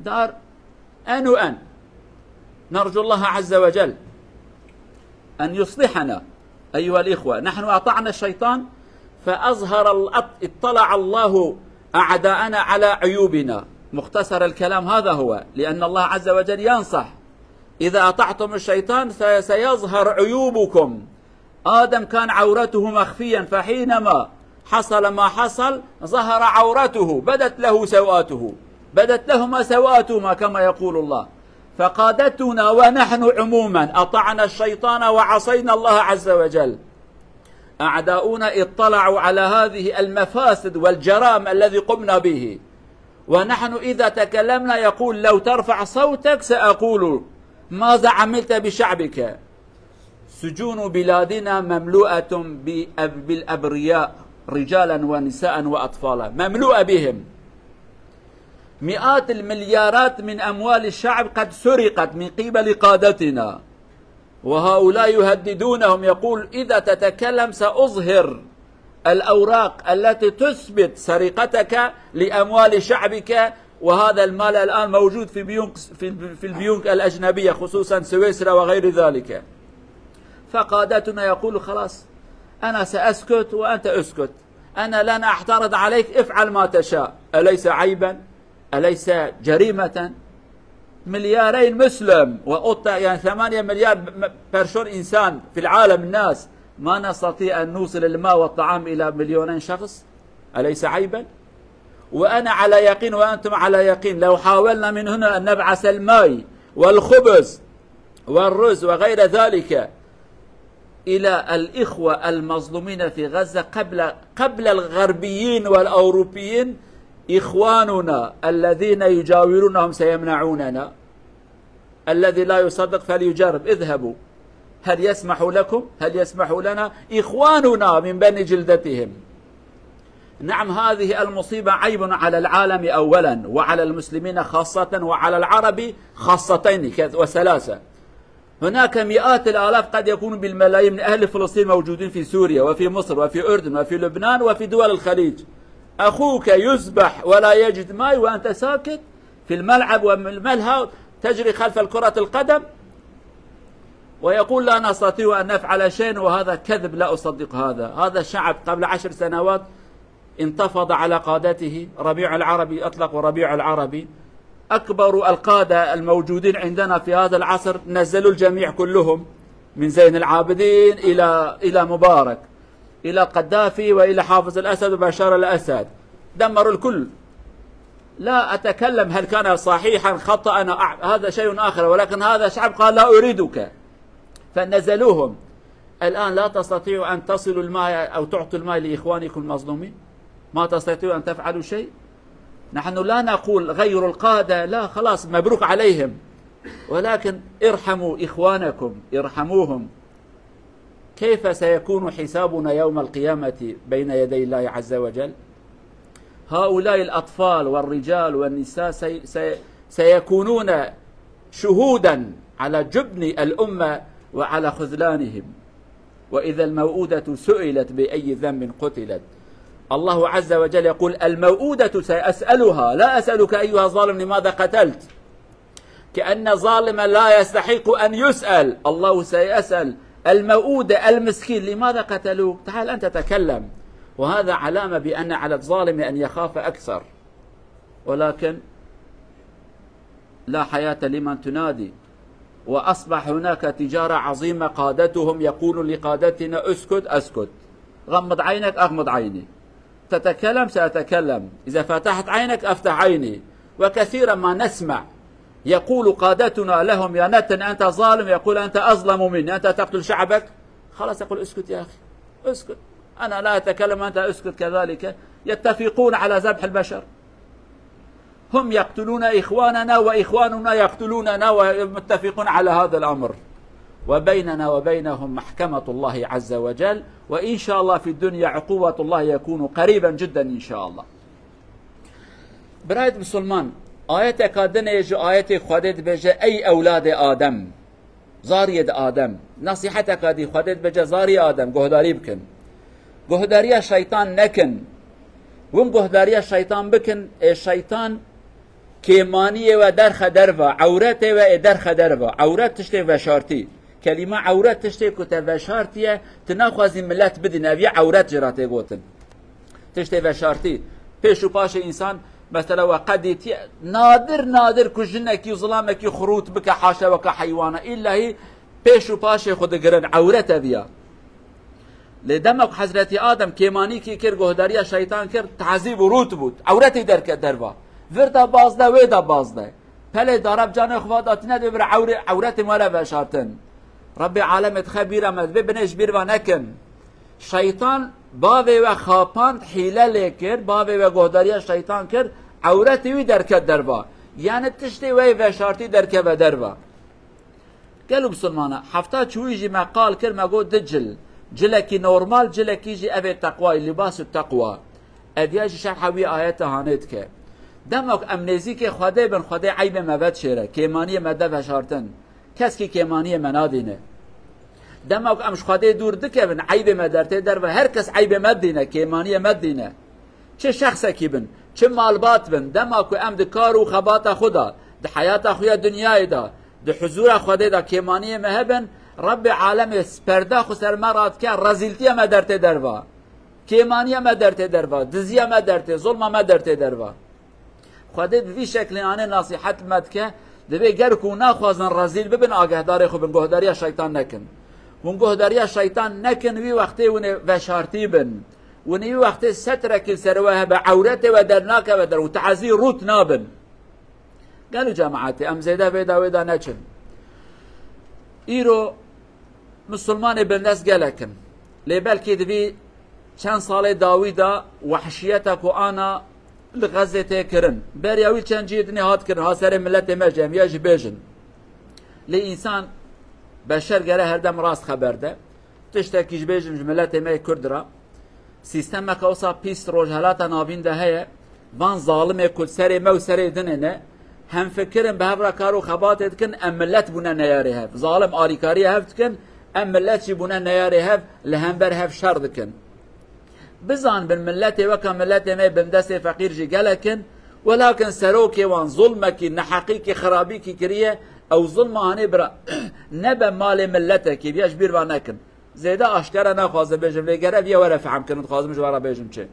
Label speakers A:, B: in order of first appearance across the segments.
A: دار أن وأن. نرجو الله عز وجل أن يصلحنا أيها الإخوة. نحن أطعنا الشيطان فأظهر اطلع الله أعداءنا على عيوبنا. مختصر الكلام هذا هو، لأن الله عز وجل ينصح إذا أطعتم الشيطان سيظهر عيوبكم. آدم كان عورته مخفيا، فحينما حصل ما حصل ظهر عورته، بدت له سوآته، بدت لهما سوآتهما كما يقول الله. فقادتنا ونحن عموما أطعنا الشيطان وعصينا الله عز وجل. أعداؤنا اطلعوا على هذه المفاسد والجرائم الذي قمنا به، ونحن إذا تكلمنا يقول لو ترفع صوتك سأقول ماذا عملت بشعبك. سجون بلادنا مملوءة بالأبرياء رجالا ونساء وأطفالا، مملوءة بهم. مئات المليارات من أموال الشعب قد سرقت من قبل قادتنا، وهؤلاء يهددونهم. يقول إذا تتكلم سأظهر الأوراق التي تثبت سرقتك لأموال شعبك، وهذا المال الآن موجود في البنوك الأجنبية خصوصا سويسرا وغير ذلك. فقادتنا يقول خلاص أنا سأسكت وأنت أسكت، أنا لن أعترض عليك، افعل ما تشاء. أليس عيبا؟ أليس جريمة؟ مليارين مسلم يعني 8 مليار برشون إنسان في العالم، الناس ما نستطيع أن نوصل الماء والطعام إلى 2,000,000 شخص؟ أليس عيبا؟ وأنا على يقين وأنتم على يقين لو حاولنا من هنا أن نبعث الماء والخبز والرز وغير ذلك إلى الإخوة المظلومين في غزة قبل الغربيين والأوروبيين، إخواننا الذين يجاورونهم سيمنعوننا. الذي لا يصدق فليجرب. اذهبوا، هل يسمح لكم؟ هل يسمح لنا؟ إخواننا من بني جلدتهم. نعم، هذه المصيبة عيب على العالم أولا، وعلى المسلمين خاصة، وعلى العرب خاصتين وثلاثة. هناك مئات الآلاف قد يكون بالملايين من أهل فلسطين موجودين في سوريا وفي مصر وفي أردن وفي لبنان وفي دول الخليج. أخوك يذبح ولا يجد ماء وأنت ساكت في الملعب والملهى تجري خلف الكرة القدم، ويقول لا نستطيع أن نفعل شيء، وهذا كذب لا أصدق. هذا الشعب قبل 10 سنوات انتفض على قادته. ربيع العربي أطلق ربيع العربي، أكبر القادة الموجودين عندنا في هذا العصر نزلوا الجميع كلهم، من زين العابدين إلى مبارك إلى قذافي وإلى حافظ الأسد وبشار الأسد، دمروا الكل. لا أتكلم هل كان صحيحا خطأ، هذا شيء آخر، ولكن هذا الشعب قال لا أريدك فنزلوهم. الآن لا تستطيعوا أن تصلوا الماء أو تعطوا الماء لإخوانكم المظلومين، ما تستطيعوا أن تفعلوا شيء. نحن لا نقول غير القادة، لا خلاص مبروك عليهم، ولكن ارحموا إخوانكم، ارحموهم. كيف سيكون حسابنا يوم القيامة بين يدي الله عز وجل؟ هؤلاء الأطفال والرجال والنساء سيكونون شهودا على جبن الأمة وعلى خذلانهم. وإذا الموءودة سئلت بأي ذنب قتلت. الله عز وجل يقول الموءودة سأسألها، لا أسألك أيها الظالم لماذا قتلت، كأن ظالما لا يستحق أن يسأل. الله سيسأل الموءودة المسكين لماذا قتلوك، تعال أنت تكلم. وهذا علامة بأن على الظالم أن يخاف أكثر، ولكن لا حياة لمن تنادي. وأصبح هناك تجارة عظيمة قادتهم يقول لقادتنا اسكت أسكت، غمض عينك أغمض عيني، تتكلم سأتكلم، إذا فتحت عينك أفتح عيني. وكثيرا ما نسمع يقول قادتنا لهم يا نتن أنت ظالم، يقول أنت أظلم مني، أنت تقتل شعبك. خلاص يقول اسكت يا أخي اسكت، أنا لا أتكلم أنت اسكت. كذلك يتفقون على ذبح البشر، هم يقتلون إخواننا وإخواننا يقتلوننا، ومتفقون على هذا الأمر. وبيننا وبينهم محكمة الله عز وجل، وإن شاء الله في الدنيا عقوبة الله يكون قريبا جدا إن شاء الله. برايد مسلمان آية قادنا يجو آية خودت بجا أي أولاد آدم زاريد آدم، نصيحتك هذه خودت بجا زاري آدم قهداري بكن، قهداري الشيطان نكن، وم قهداري الشيطان بكن. الشيطان كيمانية ودرخ درفا عورته ودرخ درفا عورت تشتي وشارتي كلمة عورت تشتي كتا وشارتية تناخوزي ملت بدين أبي عورت جراتي قوتن تشتي وشارتي پیش و پاش انسان مثلا وقديتي نادر كجنك ظلامك خروط بك حاشا وك حيوانه الا هي پیش و پاش خود گرن عورت بیا لدمك حضرت آدم كيماني كي كر گهداريا شيطان كر تعذيب روت بود عورتي درك دروا وردا بازده ودا بازده پله دارب جان اخواتنا دبر عورت مالا بشارتن رب عالم خبير مد ببنش بير ونكن شيطان باوی و خاپاند حیله لیکر باوی و گهداری شیطان کرد عورتی وی درکت دروا یعنی تشتی وی و شارتی درکه و دروا قالوا بسلمانه حفتا چوی جی مقال کرد مگو دجل جلکی نورمال جلکی جی اوی تقوی لباس التقوی ادیاج شرحوی آیت هانت که دمک امنیزی که خواده بن خواده عیب مبد شیره کیمانی مده و شارتن کس که کیمانی منادینه دماغ امش خواده دور دکبن عیب مدرته در و هر کس عیب مدینه کیمانی مدینه چه شخص کی بن چه مالبات بن دماغ ام د کار و خبات خدا د حیات خویا دنیای دا د حضور خواده دا کیمانی مهبن رب عالم سپرده خو سر مراد که رزیلتی مدرته در و کیمانی مدرته در و دزی مدرته ظلم مدرته در و خواده به شکل آن نصیحت مد که دبی گر کو نخوازن رزیل ببن آگهدار خو بن گهداری شیطان نکن ون گهداری شیطان نکن وی وقتی ون وشارتی بن ون وی وقتی سترک سروه به عورت و درناک و در و تعزیر روت نابن قالوا جماعتي ام زيدا ودا نچن ایرو مسلمان بندس گلکن لیبل کی دوی چند سال داویدا وحشیتک و آنا لغزه تکرن بریاوی چند جیدنی هات کرن ها سر ملت مجم یا جبیجن لی انسان بشر گره هر دم راست خبر ده تشتکی جبیجن ملت ما کرد را سیستم مکاوسا پیست روجهلات نابین ده هیا وان ظالم کل سر مو سر دننه هم فکرن به هفرا کارو خبات کن ام ملت بونه نیاری هف ظالم آریکاری هفت کن ام ملت چی بونه نیاری هف لهم بر هف شرد کن بزان بن ملت وکا ملت ما بندست فقیر جی گلکن ولكن سروكي وان ظلمك نحقيك خرابيك كريه او ظلم هاني برا نبا مال ملتك بياش بير وانكن زيدا اشترى ناخذ بيجم لغرا بيا ولا فهم كنت خازم جوارا بيجم چه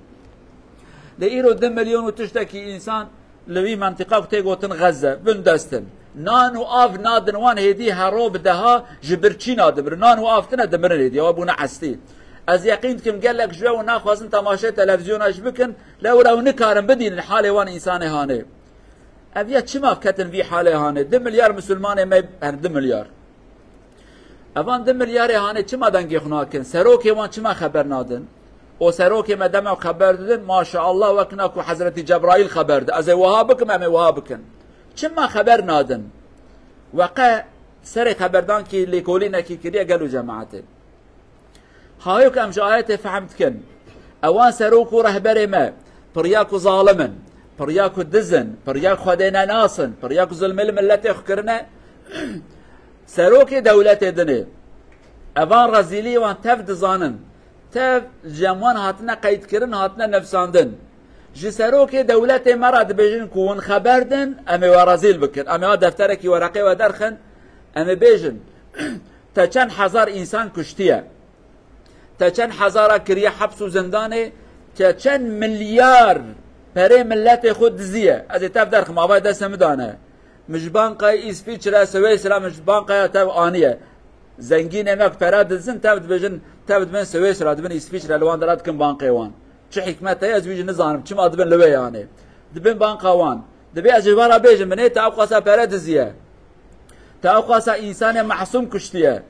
A: لإيرو 2 مليون وتشتكي انسان لوي منطقه تيغوتن غزه بندستن نانو اف نادن وان هدي هروب دها جبرچي نادبر نانو افتنا دمر هدي وابونا عستي از یقین کم گلک جو ناخوازن تماشا تلویزیونش بکن لو نکارن بدین الحال وان انسان هانه اویا چما کتن وی حال هانه 2 میلیارد مسلمان ما 2 میلیارد اوان 2 میلیارد هانه چما دنگی خناکن سروک وان چما خبر نادن او سروک مدام خبر دادن ماشاءالله وکنا کو حضرت جبرائیل خبر ده از وهابکم ام وهابکن چما خبر نادن وقع سر خبردان کی لیکولینه کی کریه گلو جماعته هايوك امش آيات فهمت كن اوان سروكو رهبري ما برياكو ظالمن برياكو دزن برياكو خدينا ناسن برياكو ظلم الملتي خكرنا سروكي دولتي دني اوان رزيلي وان تف دزانن تف جموان هاتنا قيد كرن هاتنا نفساندن جي سروكي دولتي مراد بيجن كون خبردن امي ورزيل بكن امي دفتركي ورقي ودرخن امي بيجن تا چند هزار انسان كشتيه تا چند هزار کریه حبس و زندانه تا چند میلیارد پره ملت خود دزیه از تف در خمابای دست مدانه مجبان قای اسفیچرا سویسرا مجبان قای تف آنیه زنگین امک پره دزن تف بجن تف من سویسرا دبن اسفیچرا لوان درات کن بانقی وان چه حکمت های از ویج نزانم چه ما دبن لوی یعنی دبن بانقا وان دبی از جوارا بیجن منه تا قاسا پره دزیه تا قاسا انسان معصوم کشتیه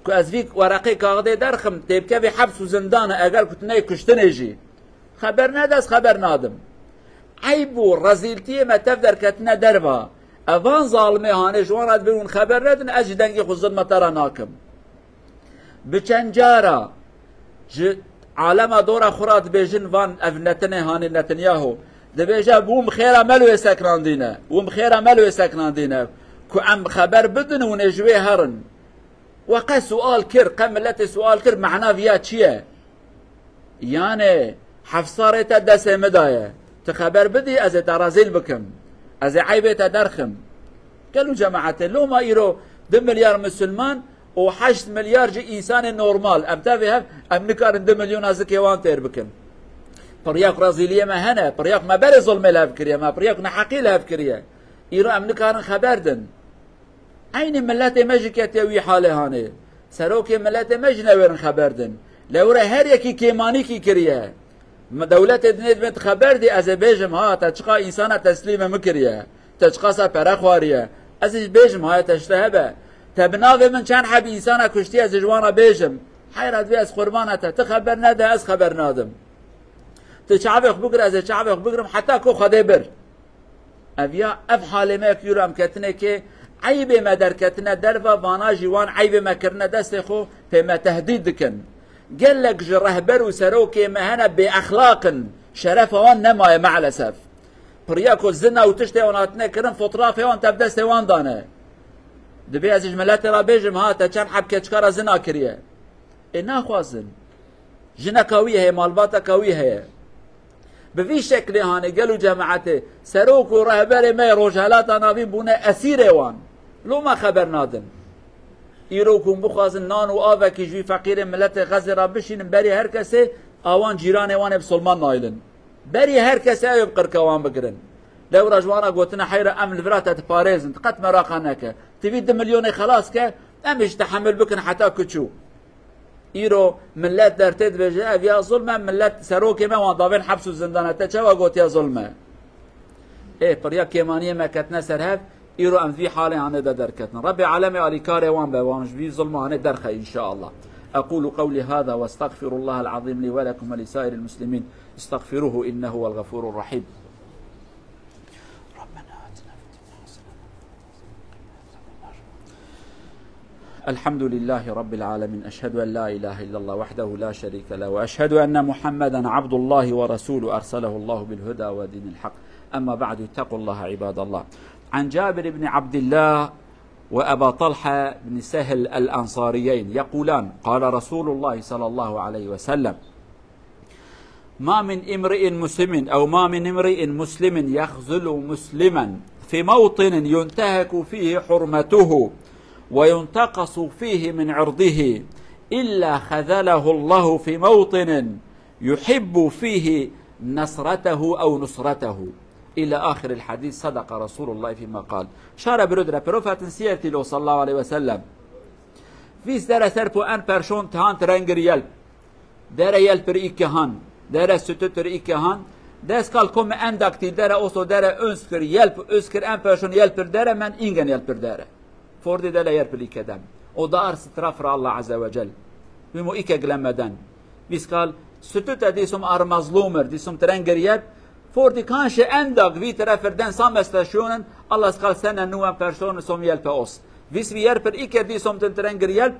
A: که از وی ورقه کاغذی درخم تبکه به حبس و زندانه اگر کتنه کشتنیجی خبر ندست خبر نادم عیب و رزیلتی متف در کتنه دروا اوان ظالمه هانه جوانات بیرون خبر ندن از دنگی خود ظلمت را ناکم بچنجارا عالم دورا خورات بیجن وان افنتنه هانه نتنیاهو دبیجا بوم خیره ملوی سکناندینه بوم خیره ملوی سکناندینه که ام خبر بدن و نجوی هرن وقع سؤال كر قملت سؤال كر معناه فيها چيه يعني حفصارت دست مدايه تخبر بدي از ترازيل بكم از عیبه تدرخم قالوا جماعة لو ما إيرو 2 مليار مسلمان و 8 مليار جي إنسان نورمال أم تافي أم نكارن 2 مليون هذا كيوان تير بكن برياق رازيلية ما هنا برياق ما بري ظلم لها بكريا ما برياق نحقي لها بكريا إيرو أم نكارن خبردن عين ملاتي مجي كتاوي حالة هاني سروكي ملاتي مجي نويرن خبردن لورا هر يكي كيماني كي كريا دولت دنيت بنت خبر دي از بيجم ها تشقا إنسان تسليم مكريا تشقا سا پرخواريا از بيجم ها تشتهبه تبناوه من چند حب إنسان كشتي از جوانا بيجم حيرات بي از قربانته تخبر نده از خبر نادم تشعبخ بقر از شعبخ بقرم حتى كو خده بر اویا اف حال ما كيورم كتنه كي عيب ما دركتنا درفا وانا جوان عيب ما كرنا دست خو فما تهديد دكن قال لك جرهبر وسروكي ما هنا باخلاق شرف وان نما مع الاسف برياكو زنا وتشتي وناتنا كرم فطرافه وان تبدا سوان دانه دبي از جملات را بيجم ها تا كان حب كچكار زنا كريه انا خوازن جنا قويه هي مالباتا قويه هي بفي شكل هاني قالوا جماعته سروك ورهبر ما روجالات نابين بونا اسير وان لو ما خبر نادن ایروکم بخوازن نان و آب کی جوی فقیر ملت غزه را بشین بری هر کسی آوان جیران وان بسلمان نایلن بری هر کسی ایوب قرکوان بگرن لو رجوانا قوتنا حيرة أم الفراتة باريزن قد مراقنك تفيد مليون خلاص كه أمش تحمل بكن حتى كتشو إيرو ملات درتد بجاء فيها ظلمة ملات سروكي ما وضابين حبس الزندانة تشوا قوت يا ظلمة إيه بريا كيمانية ما كتنا سرهب إيرو أم في حالة عن دركتنا ربي عالمي عليكاري وان بوانش في ظلمة عن درخة إن شاء الله أقول قولي هذا واستغفر الله العظيم لي ولكم ولسائر المسلمين استغفروه إنه هو الغفور الرحيم. الحمد لله رب العالمين أشهد أن لا إله إلا الله وحده لا شريك له وأشهد أن محمدا عبد الله ورسوله أرسله الله بالهدى ودين الحق أما بعد اتقوا الله عباد الله. عن جابر بن عبد الله وأبا طلحة بن سهل الأنصاريين يقولان قال رسول الله صلى الله عليه وسلم ما من امرئ مسلم أو ما من امرئ مسلم يخذل مسلما في موطن ينتهك فيه حرمته وينتقص فيه من عرضه إلا خذله الله في موطن يحب فيه نصرته أو نصرته إلى آخر الحديث. صدق رسول الله فيما قال. شار برودرا بروفات سيرتي له صلى الله عليه وسلم في دار سربو أن برشون تهان ترنجر يلب دار يلب رئيكهان دار ستوت رئيكهان داس قال كم أندكتي دار أوسو دار أنسكر يلب أنسكر أن برشون يلب دار من إنجن يلب دار فوردي دلا يربلي كدم ودار سترافر الله عز وجل بمو إيكا قلمدن بيس قال ستوت ديسم أر مظلومر ديسم ترنجر يلب فوردي كانش اندق في ترافردن سام استاشونن الله قال سنة نوان برشون سوم يلب أوس فيس بيربر إيكا ديسم تنترنجر يلب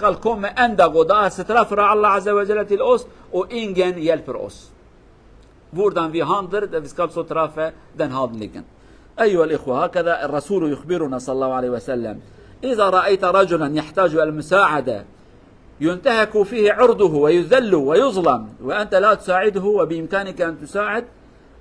A: قال كم اندق ودار سترافر الله عز وجل الأوس وإنجن يلب أوس بوردان في هاندر فيس قال سترافر دن هاد ليجن. أيها الإخوة هكذا الرسول يخبرنا صلى الله عليه وسلم إذا رأيت رجلا يحتاج إلى المساعدة ينتهك فيه عرضه ويذل ويظلم وأنت لا تساعده وبإمكانك أن تساعد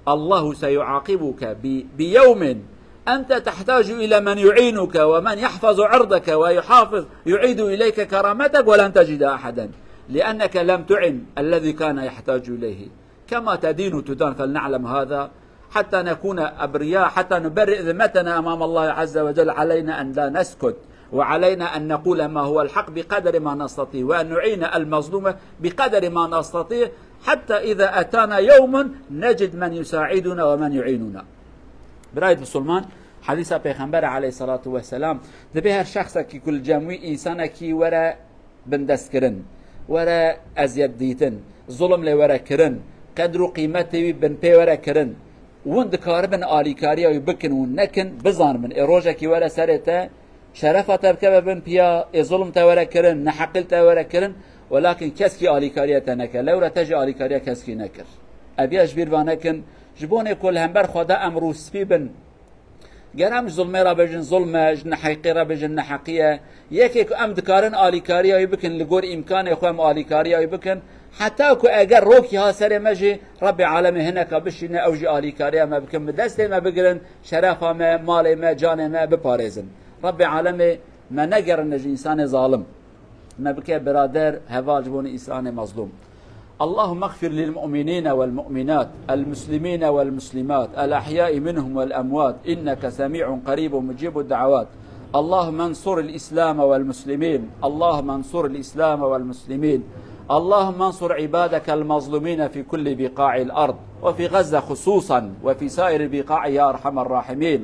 A: الله سيعاقبك بيوم أنت تحتاج إلى من يعينك ومن يحفظ عرضك ويحافظ يعيد إليك كرامتك ولن تجد أحدا لأنك لم تعن الذي كان يحتاج إليه. كما تدين تدان فلنعلم هذا حتى نكون أبرياء حتى نبرئ ذمتنا أمام الله عز وجل. علينا أن لا نسكت وعلينا أن نقول ما هو الحق بقدر ما نستطيع وأن نعين المظلوم بقدر ما نستطيع حتى إذا أتانا يوم نجد من يساعدنا ومن يعيننا. براية مسلمان حديث پیغمبر عليه الصلاة والسلام دبي هر شخص كي كل جمعي إنسان كي ورا بندست كرن ورا أزيد ديتن ظلم لي ورا كرن قدر قيمته بن بي ورا كرن وند كاربن آليكاريا يبكن ونكن بزان من إروجا كي ورا سرته شرفة تبكى بن بيا ظلم تورا كرن نحقل تورا كرن ولكن كسكي آليكاريا تنكر لورا تجي آليكاريا كسكي نكر أبياش بيروانكن جبوني كل همبر خدا أمرو سبيبن جرام ظلمي را بجن ظلمة جن حقيقي را بجن حقيقية يكيك أم دكارن آليكاريا يبكن لغور إمكان يخوام آليكاريا يبكن حتى كو اگر روكي ها سر مجي رب العالمين هناك بشنا او جي الي كاريا ما بكم دست ما بقرن شرفا ما مال ما جان ما بباريزن رب العالمين ما نقر نجي انسان ظالم ما بكي برادر هواجبون انسان مظلوم. اللهم اغفر للمؤمنين والمؤمنات المسلمين والمسلمات الأحياء منهم والأموات إنك سميع قريب مجيب الدعوات. اللهم انصر الإسلام والمسلمين، اللهم انصر الإسلام والمسلمين، اللهم انصر عبادك المظلومين في كل بقاع الأرض وفي غزة خصوصا وفي سائر البقاع يا أرحم الراحمين.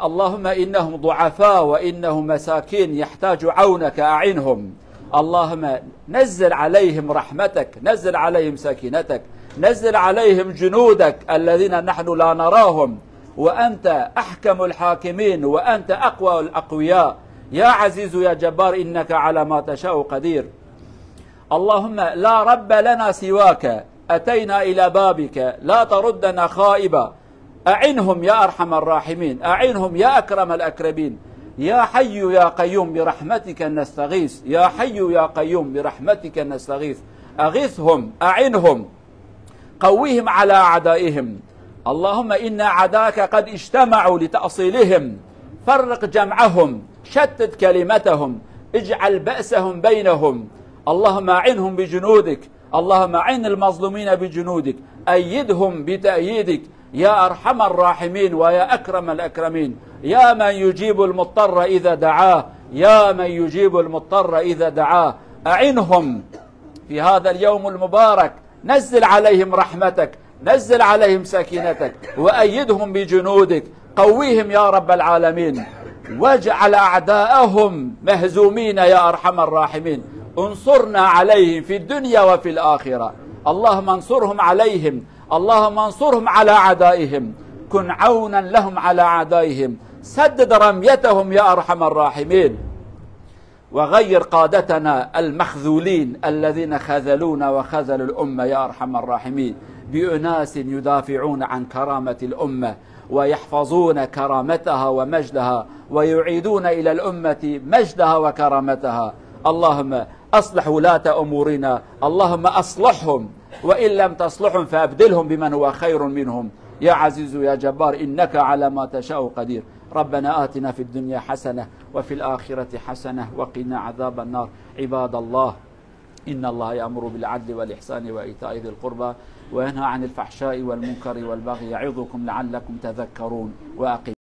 A: اللهم إنهم ضعفاء وإنهم مساكين يحتاج عونك أعنهم. اللهم نزل عليهم رحمتك، نزل عليهم سكينتك، نزل عليهم جنودك الذين نحن لا نراهم، وأنت أحكم الحاكمين وأنت أقوى الأقوياء يا عزيز يا جبار إنك على ما تشاء قدير. اللهم لا رب لنا سواك أتينا إلى بابك لا تردنا خائبا. أعنهم يا أرحم الراحمين، أعنهم يا أكرم الأكرمين. يا حي يا قيوم برحمتك نستغيث، يا حي يا قيوم برحمتك نستغيث. أغثهم، أعنهم، قويهم على أعدائهم. اللهم إن أعداءك قد اجتمعوا لتأصيلهم، فرق جمعهم، شتت كلمتهم، اجعل بأسهم بينهم. اللهم أعنهم بجنودك، اللهم أعن المظلومين بجنودك، أيدهم بتأييدك يا أرحم الراحمين ويا أكرم الأكرمين. يا من يجيب المضطر إذا دعاه، يا من يجيب المضطر إذا دعاه. أعنهم في هذا اليوم المبارك، نزل عليهم رحمتك، نزل عليهم سكينتك، وأيدهم بجنودك، قويهم يا رب العالمين، واجعل أعداءهم مهزومين يا أرحم الراحمين. انصرنا عليهم في الدنيا وفي الآخرة. اللهم انصرهم عليهم، اللهم انصرهم على أعدائهم، كن عونا لهم على أعدائهم، سدد رميتهم يا أرحم الراحمين. وغير قادتنا المخذولين الذين خذلونا وخذلوا الأمة يا أرحم الراحمين بأناس يدافعون عن كرامة الأمة ويحفظون كرامتها ومجدها ويعيدون إلى الأمة مجدها وكرامتها. اللهم أصلح ولاة أمورنا، اللهم أصلحهم، وإن لم تصلحهم فأبدلهم بمن هو خير منهم يا عزيز يا جبار إنك على ما تشاء قدير. ربنا آتنا في الدنيا حسنة وفي الآخرة حسنة وقنا عذاب النار. عباد الله إن الله يأمر بالعدل والإحسان وإيتاء ذي القربى وينهى عن الفحشاء والمنكر والبغي يعظكم لعلكم تذكرون. وأقيموا